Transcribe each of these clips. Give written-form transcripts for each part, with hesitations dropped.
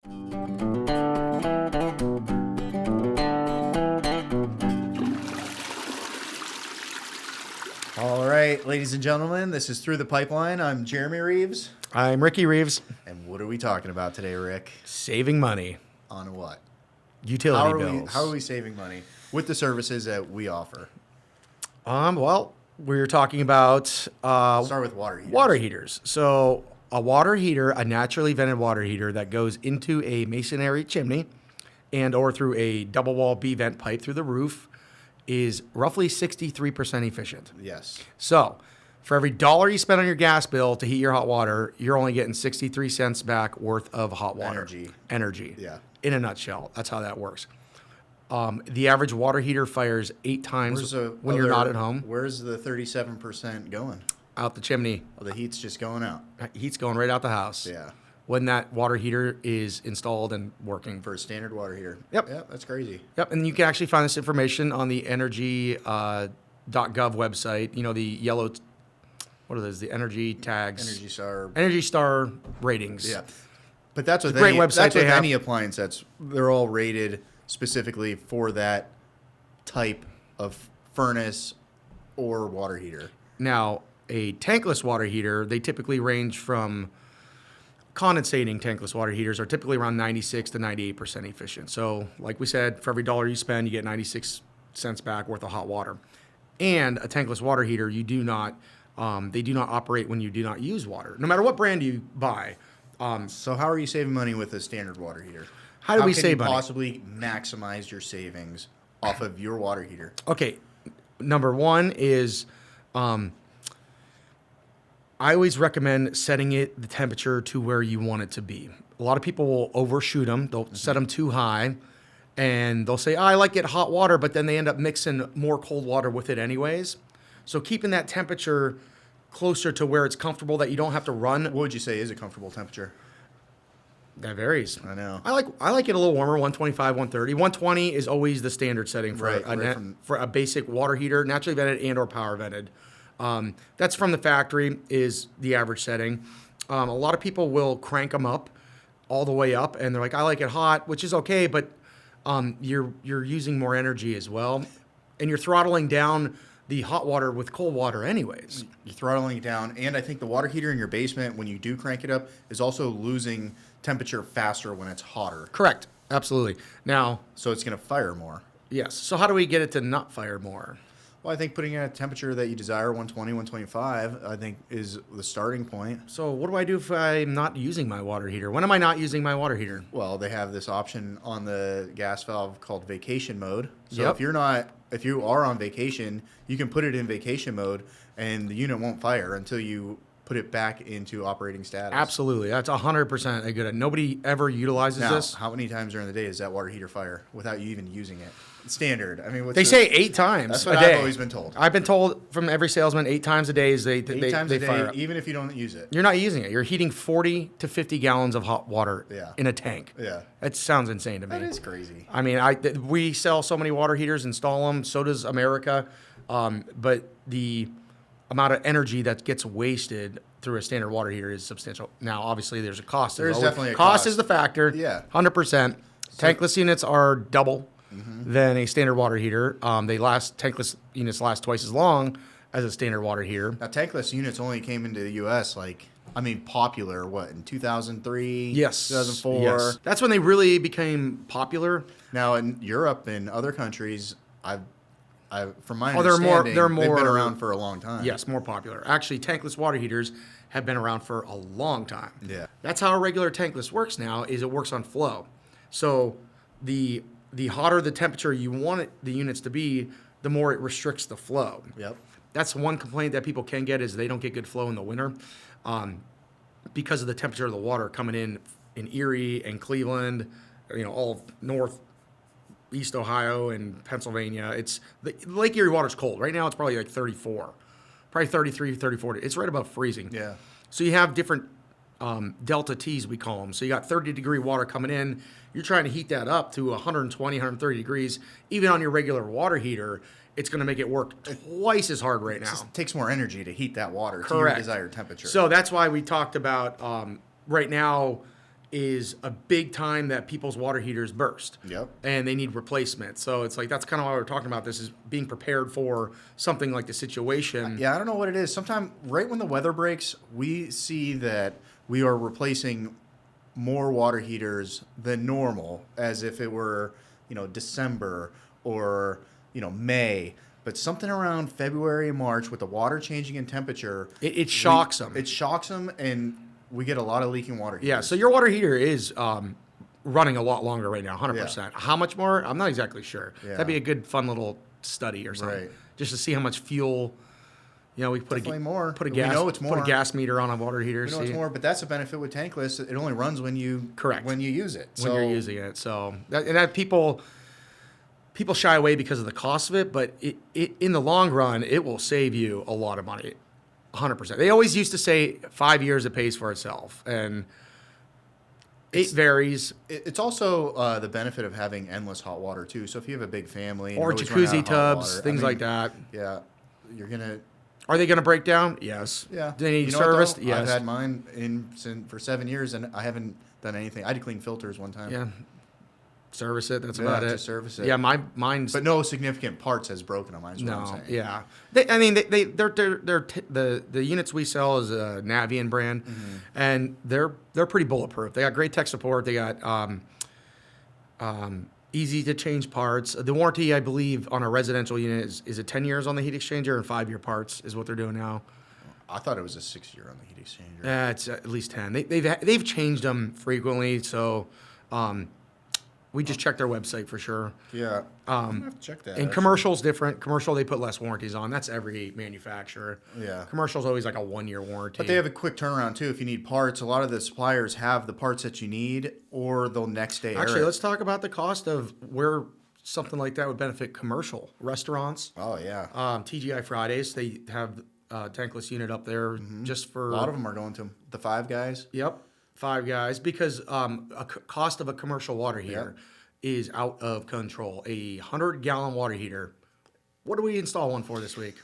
All right, ladies and gentlemen, this is Through the Pipeline. I'm Jeremy Reeves. I'm Ricky Reeves. And what are we talking about today, Rick? Saving money. On what? Utility bills. How are we saving money with the services that we offer? Well, we're talking about Start with water heaters. Water heaters. So a water heater, a naturally vented water heater that goes into a masonry chimney and or through a double wall B vent pipe through the roof is roughly 63% efficient. Yes. So for every $1 you spend on your gas bill to heat your hot water, you're only getting 63 cents back worth of hot water. Energy. Yeah. In a nutshell, that's how that works. The average water heater fires 8 times when you're not at home. Where's the 37% going? Out the chimney. Oh, the heat's just going out. Heat's going right out the house. Yeah. When that water heater is installed and working. For a standard water heater. Yep. Yep, that's crazy. Yep, and you can actually find this information on the energy.gov website. You know, the yellow, what are those? The energy tags. Energy Star ratings. Yeah. But that's with great website that's they with have. any appliance they're all rated specifically for that type of furnace or water heater. Now, a tankless water heater, they typically range from condensating tankless water heaters are typically around 96 to 98% efficient. So, like we said, for every $1 you spend, you get 96 cents back worth of hot water. And a tankless water heater, they do not operate when you do not use water, no matter what brand you buy. So how are you saving money with a standard water heater? How do we save money? How can you possibly maximize your savings off of your water heater? Okay, number one is I always recommend setting the temperature to where you want it to be. A lot of people will overshoot them. They'll set them too high, and they'll say, I like it hot water, but then they end up mixing more cold water with it anyways. So keeping that temperature closer to where it's comfortable that you don't have to run. What would you say is a comfortable temperature? That varies. I know. I like it a little warmer, 125, 130. 120 is always the standard setting for for a basic water heater, naturally vented and or power vented. That's from the factory is the average setting. A lot of people will crank them up all the way up, and they're like, I like it hot, which is okay, but you're using more energy as well, and you're throttling down the hot water with cold water anyways. You're throttling it down, and I think the water heater in your basement, when you do crank it up, is also losing temperature faster when it's hotter. Correct. Absolutely. Now, so it's going to fire more. Yes. So how do we get it to not fire more? Well, I think putting it at a temperature that you desire, 120, 125, I think is the starting point. So what do I do if I'm not using my water heater? When am I not using my water heater? Well, they have this option on the gas valve called vacation mode. So Yep. if you are on vacation, you can put it in vacation mode and the unit won't fire until you put it back into operating status. Absolutely. That's 100% a good. Nobody ever utilizes this. How many times during the day does that water heater fire without you even using it? Standard. I mean, they say 8 times that's what a day. I've always been told. I've been told from every salesman 8 times a day is they times a day, fire up. even if you don't use it. You're not using it. You're heating 40 to 50 gallons of hot water in a tank. Yeah. It sounds insane to me. That is crazy. I mean, we sell so many water heaters, install them. So does America. But the amount of energy that gets wasted through a standard water heater is substantial. Now, obviously, there's a cost. There's definitely a cost. Cost is the factor. Yeah. 100%. Tankless units are double than a standard water heater. Tankless units last twice as long as a standard water heater. Now, tankless units only came into the U.S. popular, in 2003? Yes. 2004? Yes. That's when they really became popular. Now, in Europe and other countries, from my understanding, they've been around for a long time. Yes, more popular. Actually, tankless water heaters have been around for a long time. Yeah. That's how a regular tankless works now, is it works on flow. So the hotter the temperature you want the units to be, the more it restricts the flow. Yep. That's one complaint that people can get, is they don't get good flow in the winter because of the temperature of the water coming in Erie and Cleveland, all of northeast Ohio and Pennsylvania. Lake Erie water's cold. Right now it's probably like 34, probably 33, 34. It's right above freezing. Yeah. So you have different delta T's, we call them. So you got 30-degree water coming in. You're trying to heat that up to 120, 130 degrees. Even on your regular water heater, it's going to make it work twice as hard right now. It just takes more energy to heat that water Correct. to your desired temperature. So that's why we talked about right now is a big time that people's water heaters burst. Yep. And they need replacement. So it's like, that's kind of why we're talking about this, is being prepared for something like the situation. Yeah, I don't know what it is. Sometime right when the weather breaks, we see that we are replacing more water heaters than normal, as if it were, December or, May. But something around February and March, with the water changing in temperature, It shocks them. It shocks them, and we get a lot of leaking water heaters. Yeah, so your water heater is running a lot longer right now, 100%. Yeah. How much more? I'm not exactly sure. Yeah. That'd be a good, fun little study or something. Right. Just to see how much fuel, we put Definitely more. Put a We gas, know it's more. Put a gas meter on a water heater. We know it's more, but that's a benefit with tankless. It only runs when you use it. When you're using it. So that people shy away because of the cost of it, but it in the long run, it will save you a lot of money. 100%. They always used to say 5 years it pays for itself, and it varies. It's also the benefit of having endless hot water too. So if you have a big family, and Or you're always running out jacuzzi of hot tubs, water, things like that. Yeah, you're gonna. Are they going to break down? Yes. Yeah. Do they need You know what, serviced? though? Yes. I've had mine for 7 years, and I haven't done anything. I had to clean filters one time. Yeah. Service it. That's about it. Just service it. Yeah, mine's. But no significant parts has broken on mine. Is what I'm saying. Yeah. The units we sell is a Navian brand, and they're pretty bulletproof. They got great tech support. They got easy to change parts. The warranty, I believe, on a residential unit is 10 years on the heat exchanger, and 5-year parts is what they're doing now. I thought it was a 6-year on the heat exchanger. Yeah, it's at least 10. They've changed them frequently, so. We just checked their website for sure. Yeah. I'm gonna have to check that. And commercial's different. Commercial, they put less warranties on. That's every manufacturer. Yeah. Commercial's always like a 1-year warranty. But they have a quick turnaround too. If you need parts, a lot of the suppliers have the parts that you need, or they'll next day. Actually, let's talk about the cost of where something like that would benefit commercial restaurants. Oh yeah. TGI Fridays, they have a tankless unit up there just for. A lot of them are going to the Five Guys. Yep. 5 Guys, because cost of a commercial water heater is out of control. A 100-gallon water heater. What do we install one for this week?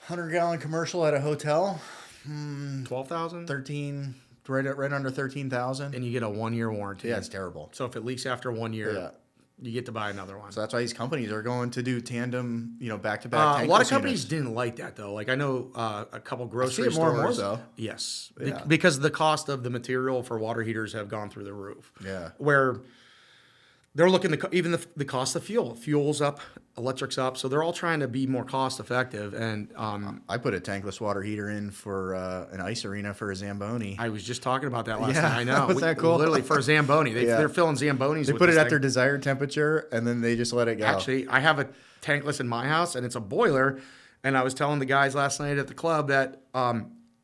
100-gallon commercial at a hotel. 12,000. 13, right under 13,000. And you get a 1-year warranty. Yeah, it's terrible. So if it leaks after 1 year, you get to buy another one. So that's why these companies are going to do tandem, back-to-back. A lot of companies didn't like that though. Like I know a couple grocery I see it more stores. and more though. Yes, Yeah. because the cost of the material for water heaters have gone through the roof. Yeah. Where they're looking even the cost of fuel's up, electric's up, so they're all trying to be more cost effective. And I put a tankless water heater in for an ice arena for a Zamboni. I was just talking about that last Yeah, night. I know. was that cool? Literally for a Zamboni, they're filling Zambonis. They with put it this at thing. their desired temperature, and then they just let it go. Actually, I have a tankless in my house, and it's a boiler. And I was telling the guys last night at the club that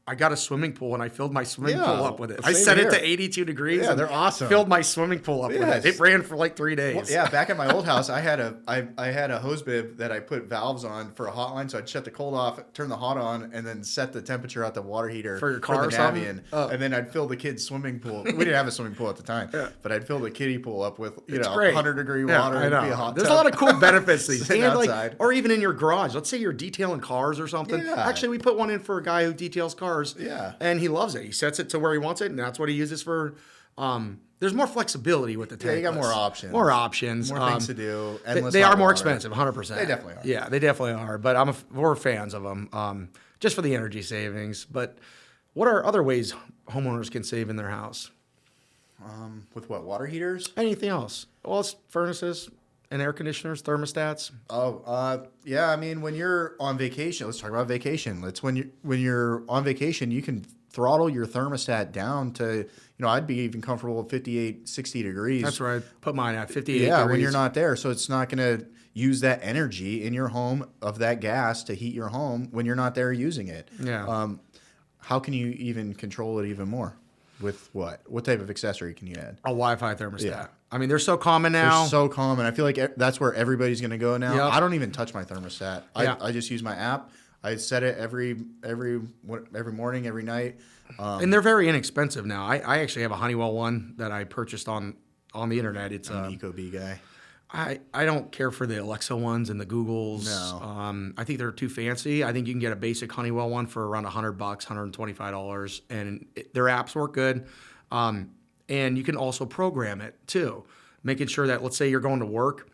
I got a swimming pool, and I filled my swimming pool up with it. I same set here. it to 82 degrees. Yeah, and they're awesome. Filled my swimming pool up with Yes. it. It ran for like 3 days. Well, yeah, back at my old house, I had a hose bib that I put valves on for a hotline, so I'd shut the cold off, turn the hot on, and then set the temperature at the water heater For your car the or something? Navian. Oh. And then I'd fill the kids' swimming pool. We didn't have a swimming pool at the time, but I'd fill the kiddie pool up with It's great. 100-degree Yeah, water. I and know. be a hot There's tub. a lot of cool benefits to these. Sitting And outside. or even in your garage. Let's say you're detailing cars or something. Yeah. Actually, we put one in for a guy who details cars. Yeah. And he loves it. He sets it to where he wants it, and that's what he uses for. There's more flexibility with the tankless. Yeah, you got more options. More options. More things to do. They Endless are hot more water. expensive, 100%. They definitely are. Yeah, they definitely are. But we're fans of them, just for the energy savings. But what are other ways homeowners can save in their house? With what, water heaters? Anything else? Well, it's furnaces and air conditioners, thermostats. Yeah. I mean, when you're on vacation, let's talk about vacation. When you're on vacation, you can throttle your thermostat down to, I'd be even comfortable at 58, 60 degrees. That's right. Put mine at 58 Yeah, degrees. when you're not there. So it's not going to use that energy in your home of that gas to heat your home when you're not there using it. Yeah. How can you even control it even more? With what? What type of accessory can you add? A Wi-Fi thermostat. Yeah. I mean, they're so common now. They're so common. I feel like that's where everybody's going to go now. Yep. I don't even touch my thermostat. Yeah. I just use my app. I set it every morning, every night. And they're very inexpensive now. I actually have a Honeywell one that I purchased on the internet. It's I'm an Ecobee guy. I don't care for the Alexa ones and the Googles. No. I think they're too fancy. I think you can get a basic Honeywell one for around $100, $125, and their apps work good. And you can also program it too, making sure that, let's say you're going to work.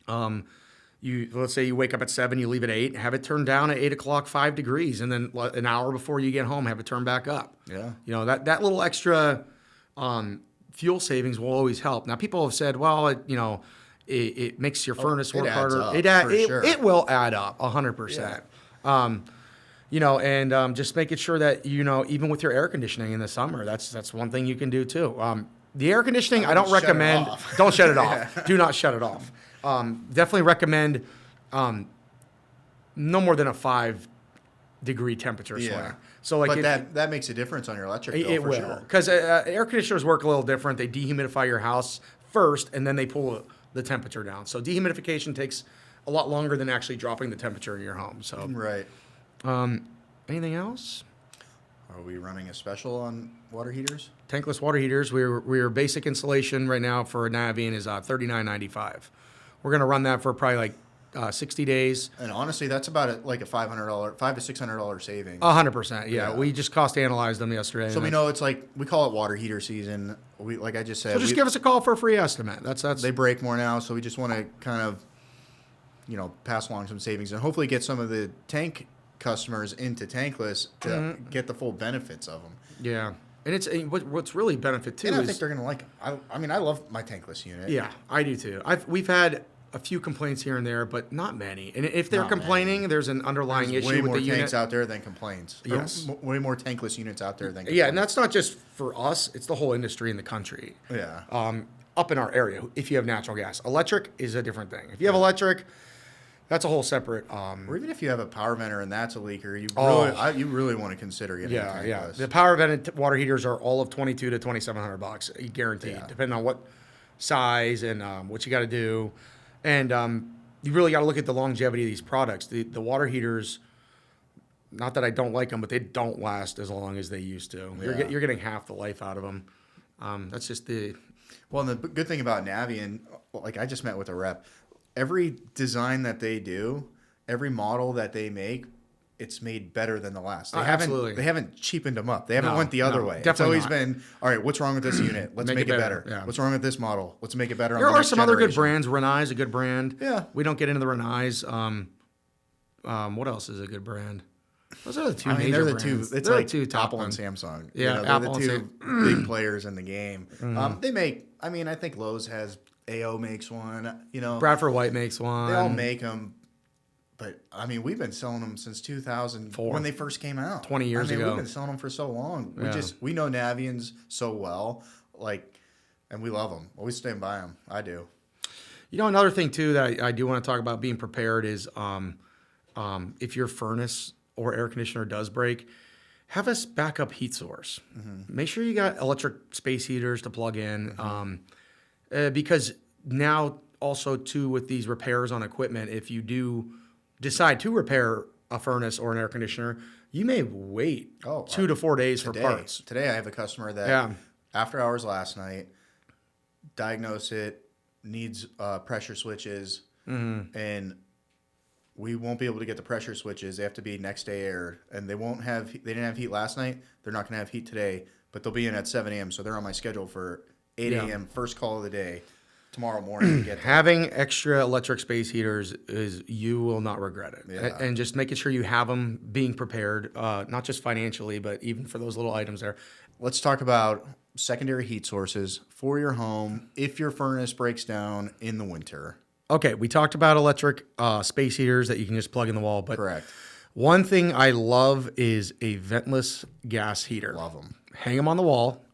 Let's say you wake up at 7, you leave at 8, have it turned down at 8 o'clock, 5 degrees, and then an hour before you get home, have it turned back up. Yeah. That little extra fuel savings will always help. Now, people have said, well, it makes your furnace work harder. It will add up 100%. Yeah. Just making sure that, even with your air conditioning in the summer, that's one thing you can do too. The air conditioning, I don't recommend. Don't shut it off. Yeah. Do not shut it off. Definitely recommend no more than a 5-degree temperature swing. Yeah. So that makes a difference on your electric bill. It will, because air conditioners work a little different. They dehumidify your house first, and then they pull the temperature down. So dehumidification takes a lot longer than actually dropping the temperature in your home. So right. Anything else? Are we running a special on water heaters? Tankless water heaters. We're basic installation right now for a Navien is $39.95. We're gonna run that for probably 60 days. And honestly, that's about a $500 to $600 savings. 100%. Yeah. We just cost analyzed them yesterday. So we know we call it water heater season. Like I just said. So just give us a call for a free estimate. That's. They break more now, so we just want to kind of, pass along some savings and hopefully get some of the tank customers into tankless to get the full benefits of them. Yeah. And what's really benefit too is I think they're going to like them. I love my tankless unit. Yeah, I do too. We've had a few complaints here and there, but not many. And if they're complaining, there's an underlying issue with the unit. Way more tanks out there than complaints. Yes. Way more tankless units out there than complaints. Yeah, and that's not just for us. It's the whole industry in the country. Yeah. Up in our area, if you have natural gas. Electric is a different thing. If you have electric, that's a whole separate. Or even if you have a power venter and that's a leaker, you really want to consider getting a tankless. Yeah. The power vented water heaters are all of $2,200 to $2,700, guaranteed, depending on what size and what you got to do. And you really got to look at the longevity of these products. The water heaters, not that I don't like them, but they don't last as long as they used to. Yeah. You're getting half the life out of them. That's just the. Well, and the good thing about Navien, I just met with a rep. Every design that they do, every model that they make, it's made better than the last. Absolutely. They haven't cheapened them up. They haven't went the other way. Definitely it's always been, all right, what's wrong with this unit? Let's make it better. Yeah. What's wrong with this model? Let's make it better on the next generation. There are some other good brands. Rinnai is a good brand. Yeah. We don't get into the Rinnais. What else is a good brand? Those are the two major brands. It's like Apple and Samsung. Yeah, Apple they're the two big players in the game. They make, I think Lowe's has, AO makes one. Bradford White makes one. They all make them. But, we've been selling them since 2004 when they first came out. 20 years ago. We've been selling them for so long. Yeah. We know Naviens so well, and we love them. Always stand by them. I do. Another thing, too, that I do want to talk about being prepared is if your furnace or air conditioner does break, have a backup heat source. Mm-hmm. Make sure you got electric space heaters to plug in because now also, too, with these repairs on equipment, if you do decide to repair a furnace or an air conditioner, you may wait 2 to 4 days for parts. Today I have a customer that after hours last night, diagnosed it, needs pressure switches, and we won't be able to get the pressure switches. They have to be next day aired, and they didn't have heat last night. They're not going to have heat today, but they'll be in at 7 a.m., so they're on my schedule for 8 a.m., first call of the day. Tomorrow morning to get having extra electric space heaters you will not regret it. Yeah. And just making sure you have them, being prepared, not just financially, but even for those little items there. Let's talk about secondary heat sources for your home if your furnace breaks down in the winter. Okay, we talked about electric space heaters that you can just plug in the wall. But correct. One thing I love is a ventless gas heater. Love them. Hang them on the wall.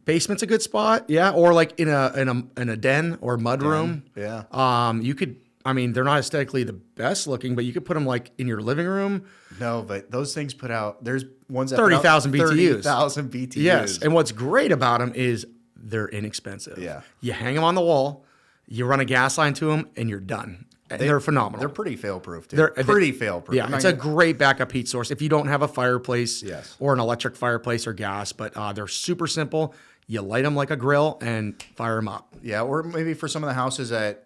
Basement's a good spot, or like in a den or mud room. Yeah. You could. They're not aesthetically the best looking, but you could put them like in your living room. No, but those things put out. There's ones that 30,000 BTUs. 30,000 BTUs. Yes, and what's great about them is they're inexpensive. Yeah. You hang them on the wall, you run a gas line to them, and you're done. They're phenomenal. They're pretty fail-proof, too. They're pretty fail-proof. Yeah, it's a great backup heat source if you don't have a fireplace yes. or an electric fireplace or gas, but they're super simple. You light them like a grill and fire them up. Yeah, or maybe for some of the houses that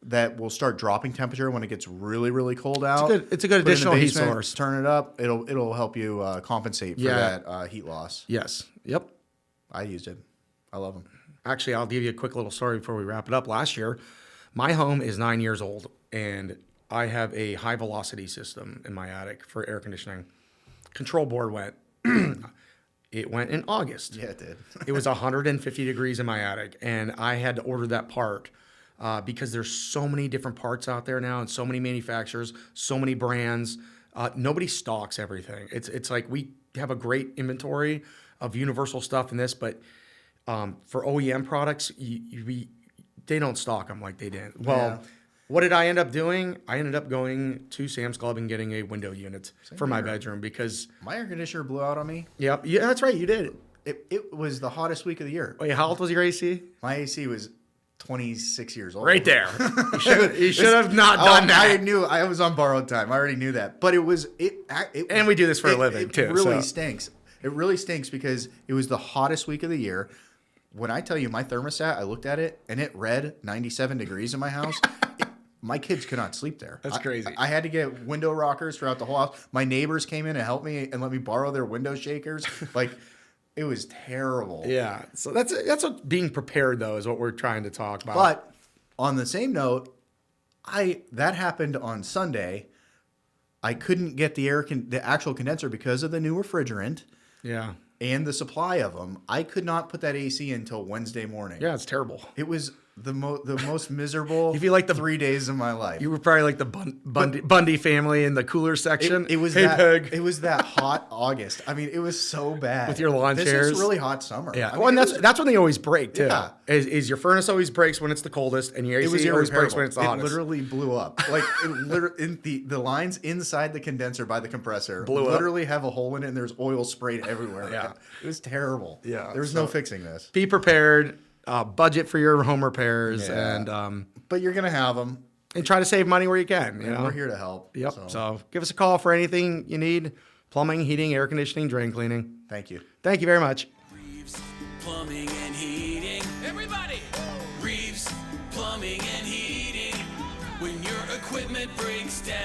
that will start dropping temperature when it gets really, really cold out. It's a good additional heat source. Turn it up. It'll help you compensate for that heat loss. Yes. Yep. I used it. I love them. Actually, I'll give you a quick little story before we wrap it up. Last year, my home is 9 years old, and I have a high velocity system in my attic for air conditioning. Control board went. It went in August. Yeah, it did. It was 150 degrees in my attic, and I had to order that part because there's so many different parts out there now and so many manufacturers, so many brands. Nobody stocks everything. It's like we have a great inventory of universal stuff in this, but for OEM products, they don't stock them like they did. Well, what did I end up doing? I ended up going to Sam's Club and getting a window unit for my bedroom because my air conditioner blew out on me. Yep. Yeah, that's right. You did. It was the hottest week of the year. Wait, how old was your AC? My AC was 26 years old. Right there. You should have not done that. I knew I was on borrowed time. I already knew that. But and we do this for a living too. It really stinks. It really stinks because it was the hottest week of the year. When I tell you my thermostat, I looked at it and it read 97 degrees in my house. My kids could not sleep there. That's crazy. I had to get window rockers throughout the whole house. My neighbors came in and helped me and let me borrow their window shakers. Like, it was terrible. Yeah. So that's what being prepared, though, is what we're trying to talk about. But on the same note, that happened on Sunday. I couldn't get the actual condenser because of the new refrigerant. Yeah. And the supply of them. I could not put that AC in until Wednesday morning. Yeah, it's terrible. It was the most miserable you feel like 3 days of my life. You were probably like the Bundy family in the cooler section. It was Peg. It was that hot August. I mean, it was so bad. With your lawn chairs. This is really hot summer. Yeah. I mean, that's when they always break, too. Yeah. Is your furnace always breaks when it's the coldest, and your AC always breaks when it's the hottest. It literally blew up. Like, the lines inside the condenser by the compressor literally have a hole in it, and there's oil sprayed everywhere. Yeah. It was terrible. Yeah. There was no fixing this. Be prepared. Budget for your home repairs, and but you're gonna have them, and try to save money where you can. You know? We're here to help. Yep. So give us a call for anything you need: plumbing, heating, air conditioning, drain cleaning. Thank you. Thank you very much. Reeves Plumbing and Heating. Everybody. Reeves Plumbing and Heating. When your equipment breaks down.